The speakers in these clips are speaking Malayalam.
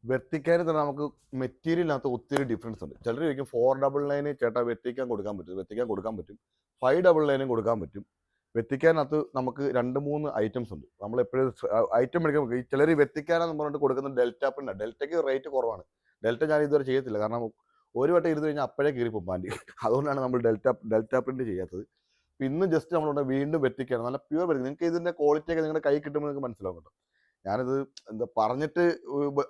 വെർത്തിക്കാനിൽ തന്നെ നമുക്ക് മെറ്റീരിയലിനകത്ത് ഒത്തിരി ഡിഫറൻസ് ഉണ്ട്. ചിലർ ചോദിക്കും 499 ചേട്ടാ വെർത്തിക്കാൻ കൊടുക്കാൻ പറ്റും, വെർത്തിക്കാൻ കൊടുക്കാൻ പറ്റും. 599 കൊടുക്കാൻ പറ്റും. വെർത്തിക്കാനകത്ത് നമുക്ക് 2-3 ഐറ്റംസ് ഉണ്ട്. നമ്മളെപ്പോഴും ഐറ്റം മേടിക്കാൻ ഈ ചിലർ വെർത്തിക്കാനെന്ന് പറഞ്ഞിട്ട് കൊടുക്കുന്നത് ഡെൽറ്റ പ്രിൻ്റാണ്. ഡെൽറ്റയ്ക്ക് റേറ്റ് കുറവാണ്. ഡെൽറ്റ ഞാൻ ഇതുവരെ ചെയ്യത്തില്ല. കാരണം ഒരു വട്ടം ഇരുന്ന് കഴിഞ്ഞാൽ അപ്പോഴേ കീറിപ്പോകും പാൻറ്. അതുകൊണ്ടാണ് നമ്മൾ ഡെൽറ്റ പ്രിൻ്റ് ചെയ്യാത്തത്. ഇന്ന് ജസ്റ്റ് നമ്മളുണ്ട് വീണ്ടും വെർത്തിക്കാണ്. നല്ല പ്യൂർ വെർത്തിക്കാൻ. നിങ്ങൾക്ക് ഇതിൻ്റെ ക്വാളിറ്റിയൊക്കെ നിങ്ങളുടെ കൈ കിട്ടുമ്പോൾ നിങ്ങൾക്ക് മനസ്സിലാവും കേട്ടോ. ഞാനിത് എന്താ പറഞ്ഞിട്ട്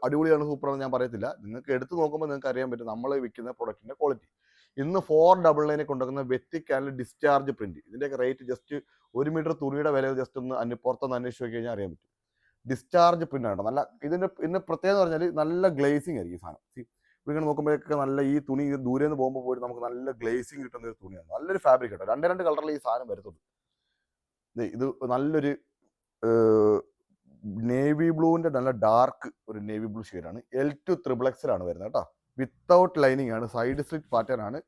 അടിപൊളിയാണ് സൂപ്പറാണെന്ന് ഞാൻ പറയത്തില്ല. നിങ്ങൾക്ക് എടുത്ത് നോക്കുമ്പോൾ നിങ്ങൾക്ക് അറിയാൻ പറ്റും നമ്മൾ വിൽക്കുന്ന പ്രൊഡക്റ്റിൻ്റെ ക്വാളിറ്റി. ഇന്ന് 499 കൊണ്ടുവന്ന വെർത്തിക്കാനിൽ ഡിസ്ചാർജ് പ്രിന്റ്. ഇതിൻ്റെയൊക്കെ റേറ്റ് ജസ്റ്റ് 1 മീറ്റർ തുണിയുടെ വില ജസ്റ്റ് ഒന്ന് പുറത്തൊന്ന് അന്വേഷിച്ച് നോക്കി കഴിഞ്ഞാൽ അറിയാൻ പറ്റും. ഡിസ്ചാർജ് പ്രിന്റ് ആണ്. നല്ല ഇതിൻ്റെ പ്രത്യേകത എന്ന് പറഞ്ഞാൽ നല്ല ഗ്ലേസിങ് ആയിരിക്കും ഈ സാധനം. ഇങ്ങനെ നോക്കുമ്പോഴൊക്കെ നല്ല ഈ തുണി ദൂരെ നിന്ന് പോകുമ്പോൾ പോലും നമുക്ക് നല്ല ഗ്ലേസിങ് കിട്ടുന്ന ഒരു തുണിയാണ്. നല്ലൊരു ഫാബ്രിക് കേട്ടോ. 2 കളറിൽ ഈ സാധനം വരത്തുള്ളൂ. ഇത് നല്ലൊരു നേവി ബ്ലൂവിൻ്റെ നല്ല ഡാർക്ക് ഒരു നേവി ബ്ലൂ ഷെയ്ഡാണ്. L2 XXL ആണ് വരുന്നത് കേട്ടോ. വിത്തൗട്ട് ലൈനിങ് ആണ്. സൈഡ് സ്ലിറ്റ് പാറ്റേൺ ആണ്.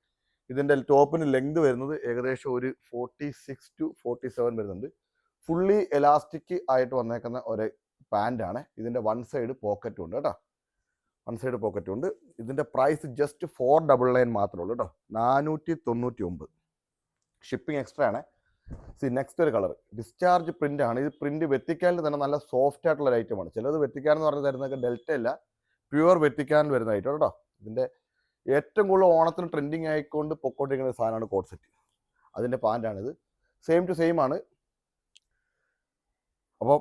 ഇതിൻ്റെ ടോപ്പിന് ലെങ്ത് വരുന്നത് ഏകദേശം ഒരു 46 to 47 വരുന്നുണ്ട്. ഫുള്ളി എലാസ്റ്റിക് ആയിട്ട് വന്നേക്കുന്ന ഒരു പാൻ്റാണ്. ഇതിൻ്റെ വൺ സൈഡ് പോക്കറ്റും ഉണ്ട് കേട്ടോ. വൺ സൈഡ് പോക്കറ്റും ഉണ്ട്. ഇതിൻ്റെ പ്രൈസ് ജസ്റ്റ് 499 മാത്രമേ ഉള്ളൂ കേട്ടോ. 499. ഷിപ്പിംഗ് എക്സ്ട്രാ ആണ്. നെക്സ്റ്റ് ഒരു കളർ ഡിസ്ചാർജ് പ്രിന്റ് ആണ്. ഇത് പ്രിന്റ് വെർത്തിക്കാനിൽ തന്നെ നല്ല സോഫ്റ്റ് ആയിട്ടുള്ള ഒരു ഐറ്റമാണ്. ചിലത് വെർത്തിക്കാൻ എന്ന് പറഞ്ഞ് തരുന്നതൊക്കെ ഡെൽറ്റ അല്ല, പ്യുവർ വെർത്തിക്കാനിൽ വരുന്ന ഐറ്റം കേട്ടോ. ഇതിൻ്റെ ഏറ്റവും കൂടുതൽ ഓണത്തിന് ട്രെൻഡിങ് ആയിക്കൊണ്ട് പൊക്കോണ്ടിരിക്കുന്ന സാധനമാണ് കോട്ട് സെറ്റ്. അതിൻ്റെ പാൻ്റാണിത്. സെയിം ടു സെയിം ആണ്. അപ്പോൾ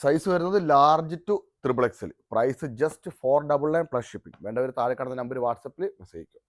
സൈസ് വരുന്നത് large to XXL. Price just 499 plus shipping. വേണ്ടവർ താഴെ കാണുന്ന നമ്പർ വാട്സപ്പിൽ മെസ്സേജ് അയക്കും.